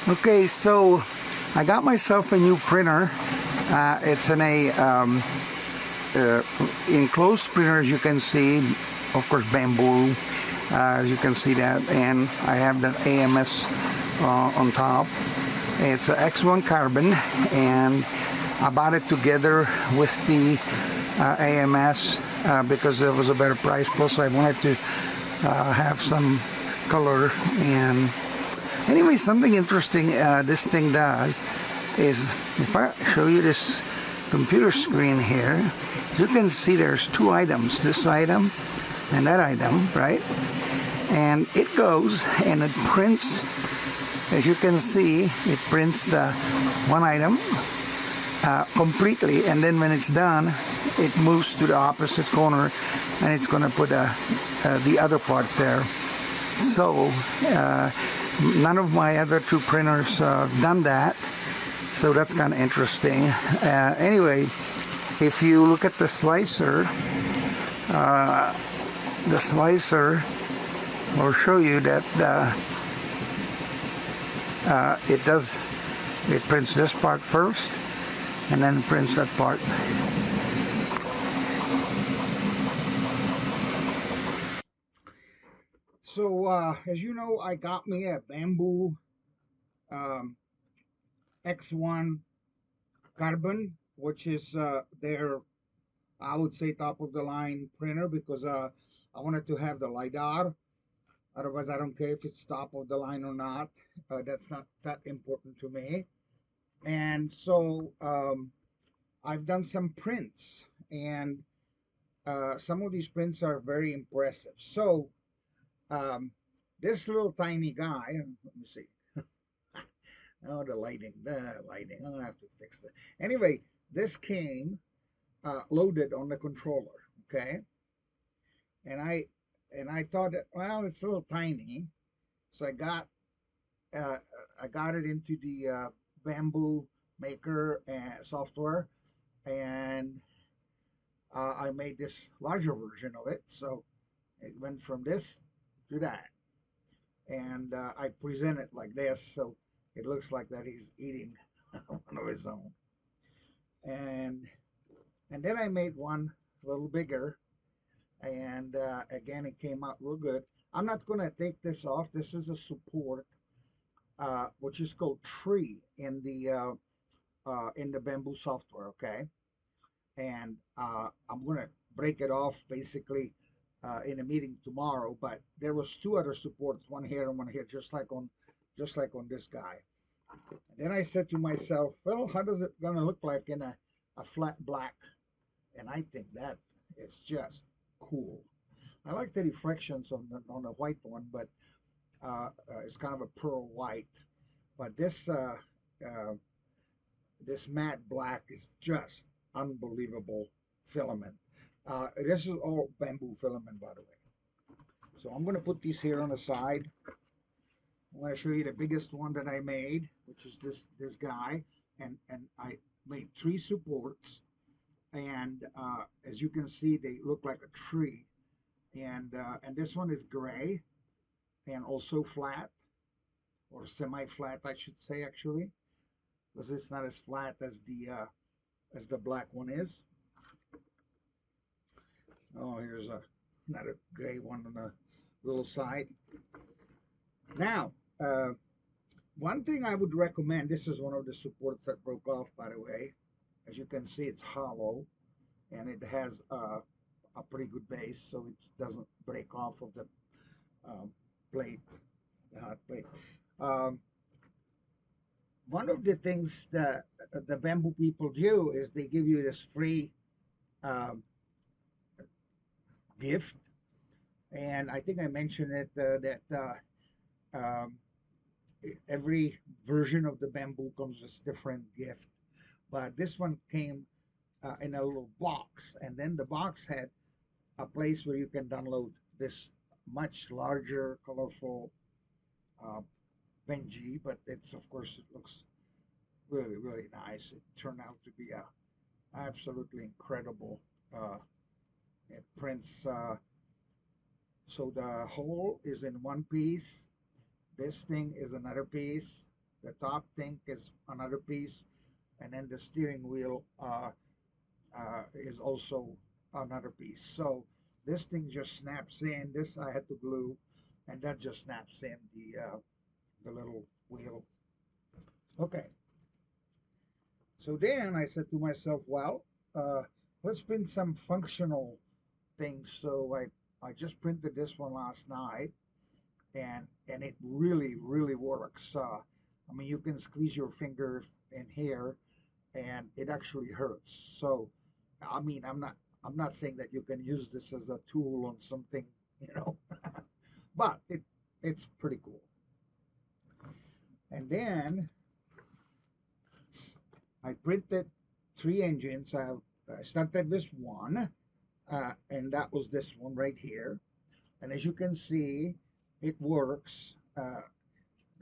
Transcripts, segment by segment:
Okay, so I got myself a new printer. It's in a enclosed printer, as you can see. Of course, bamboo, as you can see that, and I have the AMS on top. It's an X1 carbon, and I bought it together with the AMS because it was a better price. Plus, I wanted to have some color. And anyway, something interesting this thing does is, if I show you this computer screen here, you can see there's two items, this item and that item, right? And it goes and it prints, as you can see, it prints the one item completely, and then when it's done, it moves to the opposite corner and it's going to put the other part there. So none of my other two printers done that, so that's kind of interesting. Anyway, if you look at the slicer will show you that it prints this part first and then prints that part. So as you know, I got me a Bambu X1 carbon, which is their, I would say, top of the line printer, because I wanted to have the LiDAR. Otherwise, I don't care if it's top of the line or not. That's not that important to me. And so I've done some prints, and some of these prints are very impressive. So um, this little tiny guy, let me see. Oh, the lighting. I'm gonna have to fix that. Anyway, this came loaded on the controller. Okay, and I thought that, well, it's a little tiny, so uh, I got it into the Bambu Maker software, and I made this larger version of it. So it went from this to that, and I present it like this, so it looks like that he's eating one of his own. And then I made one a little bigger, and again, it came out real good. I'm not going to take this off. This is a support, which is called tree in the Bambu software. Okay, and I'm going to break it off basically in a meeting tomorrow. But there was two other supports, one here and one here, just like on this guy. And then I said to myself, well, how does it going to look like in a flat black? And I think that is just cool. I like the reflections on the white one, but it's kind of a pearl white. But uh, this matte black is just unbelievable filament. This is all bamboo filament, by the way. So I'm going to put these here on the side. I'm going to show you the biggest one that I made, which is this guy, and I made three supports, and as you can see, they look like a tree, and this one is gray and also flat, or semi-flat, I should say, actually, because it's not as flat as the black one is. Oh, here's another gray one on the little side. Now, one thing I would recommend, this is one of the supports that broke off, by the way. As you can see, it's hollow, and it has a pretty good base, so it doesn't break off of the um, plate, the hot plate. Um, One of the things that the bamboo people do is they give you this free um, gift, and I think I mentioned it that um, every version of the bamboo comes with different gift. But this one came in a little box, and then the box had a place where you can download this much larger, colorful uh, Benji. But it's, of course, it looks really, really nice. It turned out to be a absolutely incredible. Uh, it prints. So the whole is in one piece. This thing is another piece, The top thing is another piece, and then the steering wheel is also another piece. So this thing just snaps in. This I had to glue, and that just snaps in the little wheel. Okay. So then I said to myself, well, uh, let's print some functional things. So I just printed this one last night, and it really works. I mean, you can squeeze your finger in here, and it actually hurts. So, I mean, I'm not saying that you can use this as a tool on something, you know, but it's pretty cool. And then I printed three engines. I started with one, and that was this one right here. And as you can see, it works.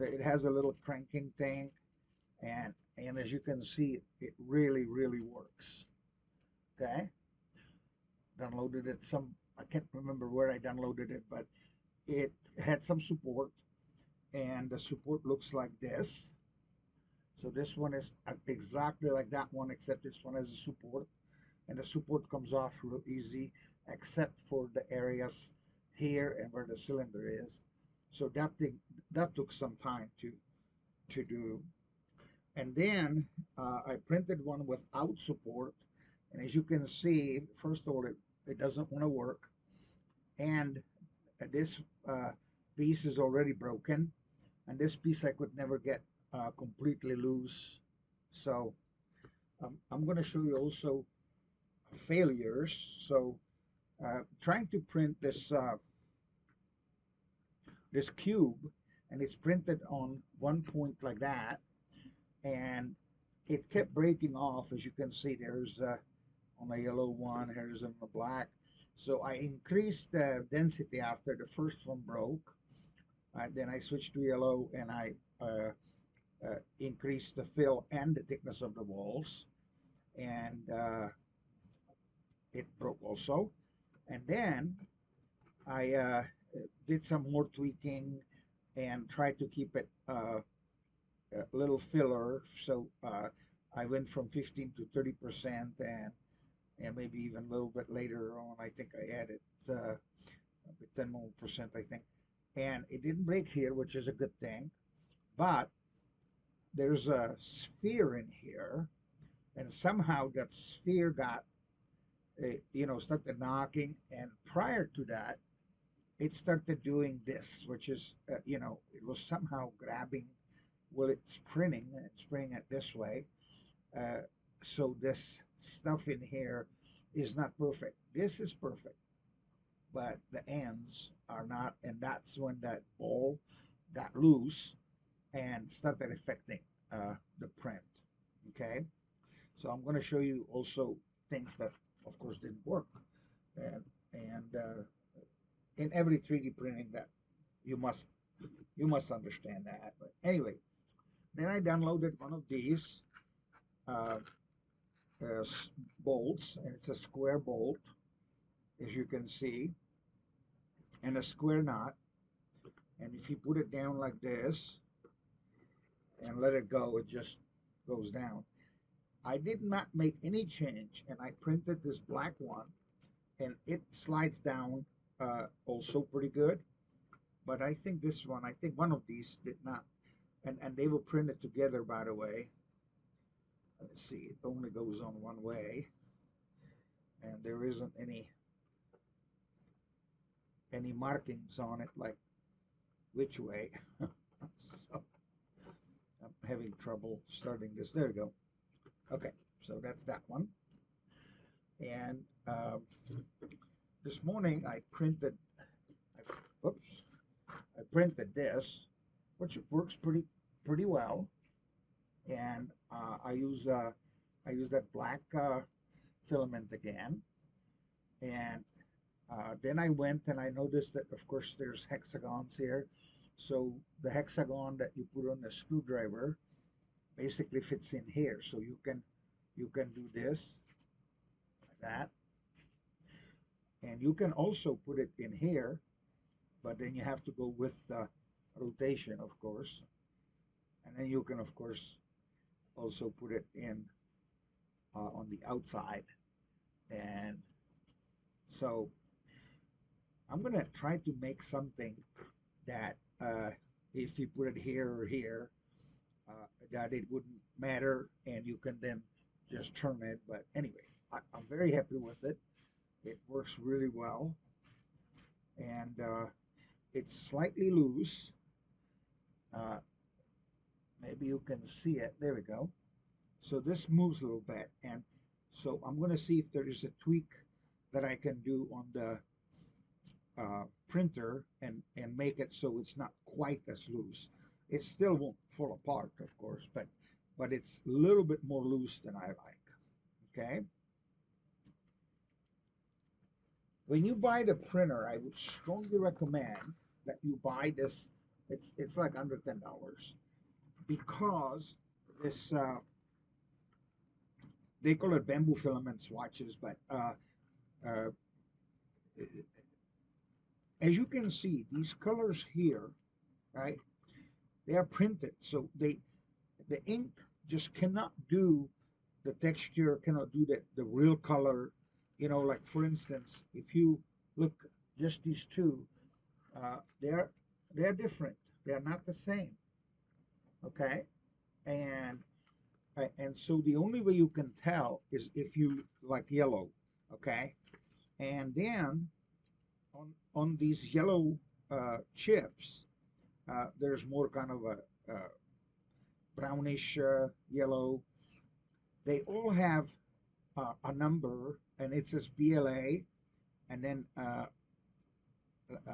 It has a little cranking thing, and as you can see, it really works. Okay, downloaded it some. I can't remember where I downloaded it, but it had some support, and the support looks like this. So this one is exactly like that one, except this one has a support, and the support comes off real easy, except for the areas here and where the cylinder is. So that took some time to do. And then I printed one without support, and as you can see, first of all, it doesn't want to work, and this piece is already broken, and this piece I could never get completely loose. So I'm going to show you also failures. So trying to print this cube, and it's printed on one point like that, and it kept breaking off. As you can see, there's on a yellow one, here's on the black. So I increased the density after the first one broke. Then I switched to yellow, and I increased the fill and the thickness of the walls, and it broke also. And then I did some more tweaking and tried to keep it a little filler. So I went from 15 to 30%, and maybe even a little bit later on, I think I added 10 more percent, I think. And it didn't break here, which is a good thing. But there's a sphere in here, and somehow that sphere got, started knocking. And prior to that, it started doing this, which is, it was somehow grabbing. Well, it's printing it this way. Uh, so this stuff in here is not perfect. This is perfect, but the ends are not, and that's when that ball got loose and started affecting the print. Okay, so I'm going to show you also things that, of course, didn't work, and in every 3D printing that you must you must understand that. But anyway, then I downloaded one of these uh, uh, bolts, and it's a square bolt, as you can see, and a square knot. And if you put it down like this and let it go, it just goes down. I did not make any change, and I printed this black one, and it slides down also pretty good. But I think this one, I think one of these did not, and they were printed together, by the way. Let's see, it only goes on one way, and there isn't any markings on it, like which way. So I'm having trouble starting this. There we go. Okay, so that's that one. And this morning I printed, oops, I printed this, which works pretty well. And I use that black filament again. And then I went and I noticed that, of course, there's hexagons here. So the hexagon that you put on the screwdriver basically fits in here. So you can do this like that, and you can also put it in here, but then you have to go with the rotation, of course. And then you can, of course, also put it in on the outside. And so I'm going to try to make something that if you put it here or here, that it wouldn't matter and you can then just turn it. But anyway, I'm very happy with it. It works really well. And it's slightly loose. Uh, maybe you can see it. There we go. So this moves a little bit. And so I'm going to see if there is a tweak that I can do on the printer and make it so it's not quite as loose. It still won't fall apart, of course, but it's a little bit more loose than I like. Okay. When you buy the printer, I would strongly recommend that you buy this. It's like under $10 because this they call it bamboo filament swatches, but uh, as you can see, these colors here, right? They are printed, so the ink just cannot do the texture, cannot do the real color. Like for instance, if you look just these two, they're different. They're not the same. Okay, and and so the only way you can tell is if you like yellow. Okay, and then on these yellow chips, there's more kind of a brownish yellow. They all have a number, and it says BLA, and then a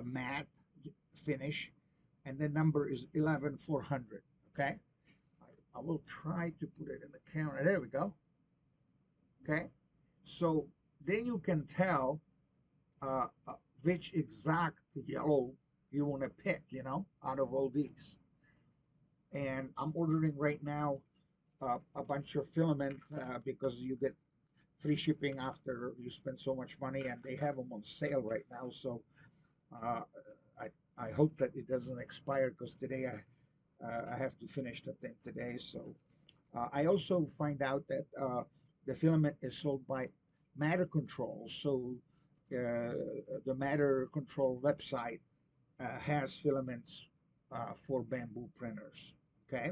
matte finish, and the number is 11400. Okay, I will try to put it in the camera. There we go. Okay, so then you can tell which exact yellow you want to pick, out of all these. And I'm ordering right now a bunch of filament because you get free shipping after you spend so much money, and they have them on sale right now. So uh, I hope that it doesn't expire because today I have to finish the thing today. So I also find out that the filament is sold by Matter Control. So the Matter Control website has filaments for bamboo printers. Okay.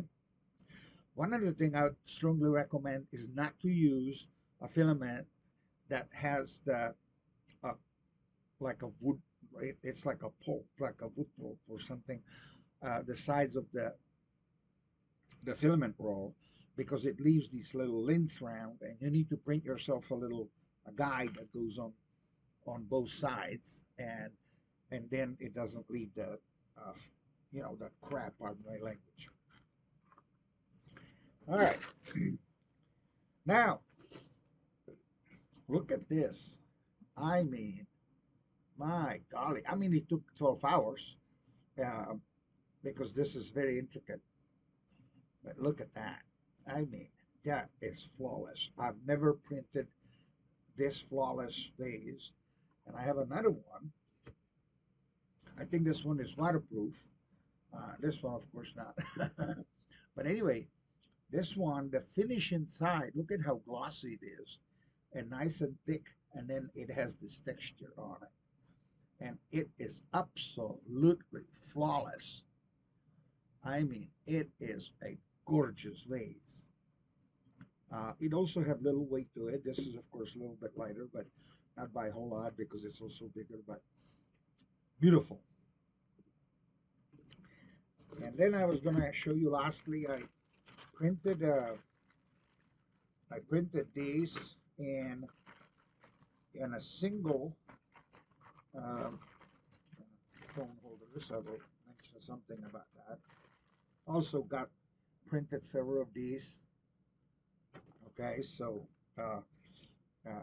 One other thing I would strongly recommend is not to use a filament that has the uh, like a wood. It's like a pulp, like a wood pulp or something. The sides of the filament roll, because it leaves these little lints around, and you need to print yourself a guide that goes on both sides, and then it doesn't leave uh, that crap out of my language. All right, now look at this. I mean, my golly, I mean, it took 12 hours uh, because this is very intricate. But look at that. I mean, that is flawless. I've never printed this flawless vase. And I have another one. I think this one is waterproof. This one, of course, not. But anyway, this one, the finish inside, look at how glossy it is and nice and thick. And then it has this texture on it. And it is absolutely flawless. I mean, it is a gorgeous vase. It also have little weight to it. This is, of course, a little bit lighter, but not by a whole lot because it's also bigger, but beautiful. And then I was going to show you lastly, printed uh, I printed these in a single um, phone holder, so I will mention something about that. Also got printed several of these. Okay, so uh,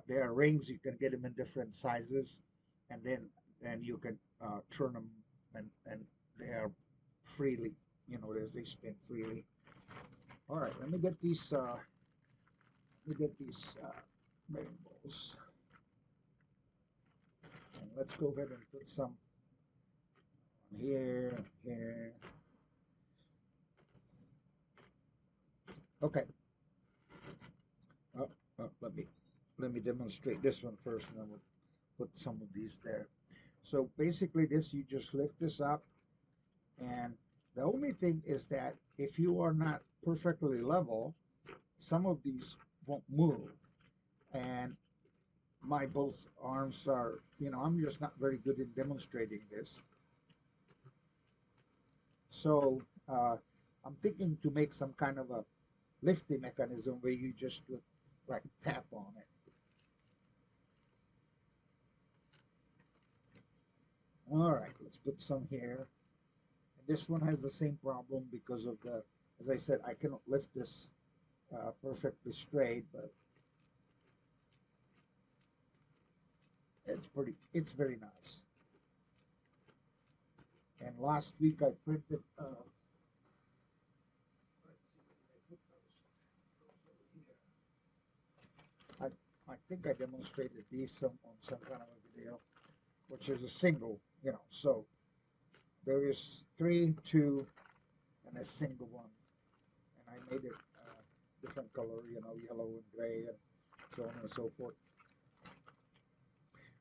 there are rings. You can get them in different sizes, and then you can turn them, and they are freely, they spin freely. All right, let me get these. Rainbows, and let's go ahead and put some on here, here. Okay. Uh, let me demonstrate this one first, and then we'll put some of these there. So basically, this you just lift this up, and the only thing is that if you are not perfectly level, some of these won't move. And my both arms are, I'm just not very good in demonstrating this. So I'm thinking to make some kind of a lifting mechanism where you just would like tap on it. All right, let's put some here. And this one has the same problem because of the, as I said, I cannot lift this perfectly straight, but it's very nice. And last week I printed, I, I think I demonstrated these on some kind of a video, which is a single, so there is three, two, and a single one. And I made it different color, yellow and gray and so on and so forth.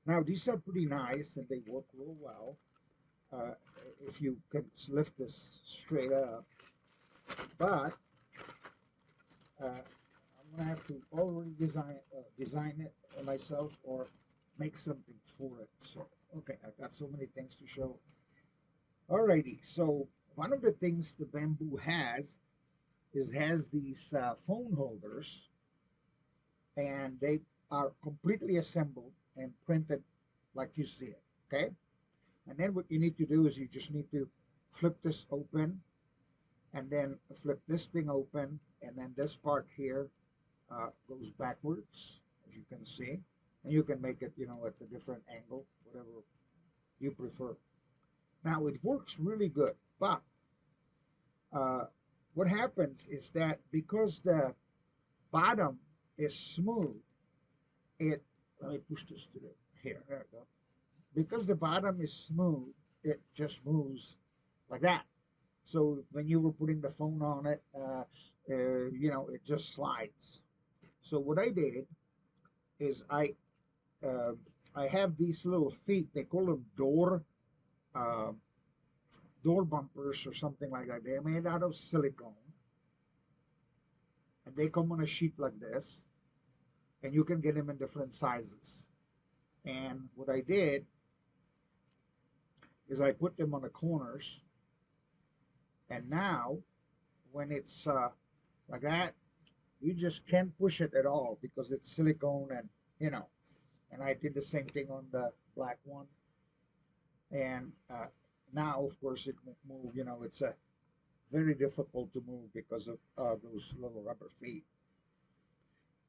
Now these are pretty nice and they work real well. Uh, if you can lift this straight up, but I'm gonna have to already design it myself or make something for it. So okay, I've got so many things to show. Alrighty, so one of the things the Bambu has these phone holders, and they are completely assembled and printed like you see it. Okay, and then what you need to do is you just need to flip this open, and then flip this thing open, and then this part here goes backwards, as you can see, and you can make it, at a different angle, whatever you prefer. Now it works really good, but uh, what happens is that because the bottom is smooth, it let me push this to the here. There we go. Because the bottom is smooth, it just moves like that. So when you were putting the phone on it, it just slides. So what I did is uh, I have these little feet. They call them uh, door bumpers or something like that. They're made out of silicone, and they come on a sheet like this, and you can get them in different sizes. And what I did is I put them on the corners, and now when it's like that, you just can't push it at all because it's silicone, and you know. And I did the same thing on the black one, and now of course it won't move. It's very difficult to move because of those little rubber feet.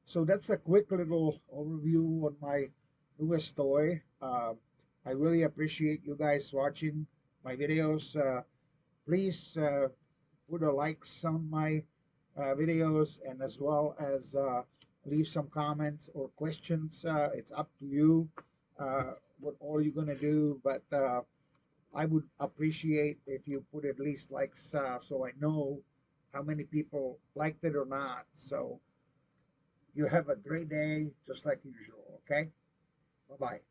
So that's a quick little overview on my newest toy. I really appreciate you guys watching my videos. Please put a likes on my videos, and as well as leave some comments or questions. It's up to you what all you're gonna do, but I would appreciate if you put at least likes so I know how many people liked it or not. So you have a great day, just like usual. Okay, bye bye.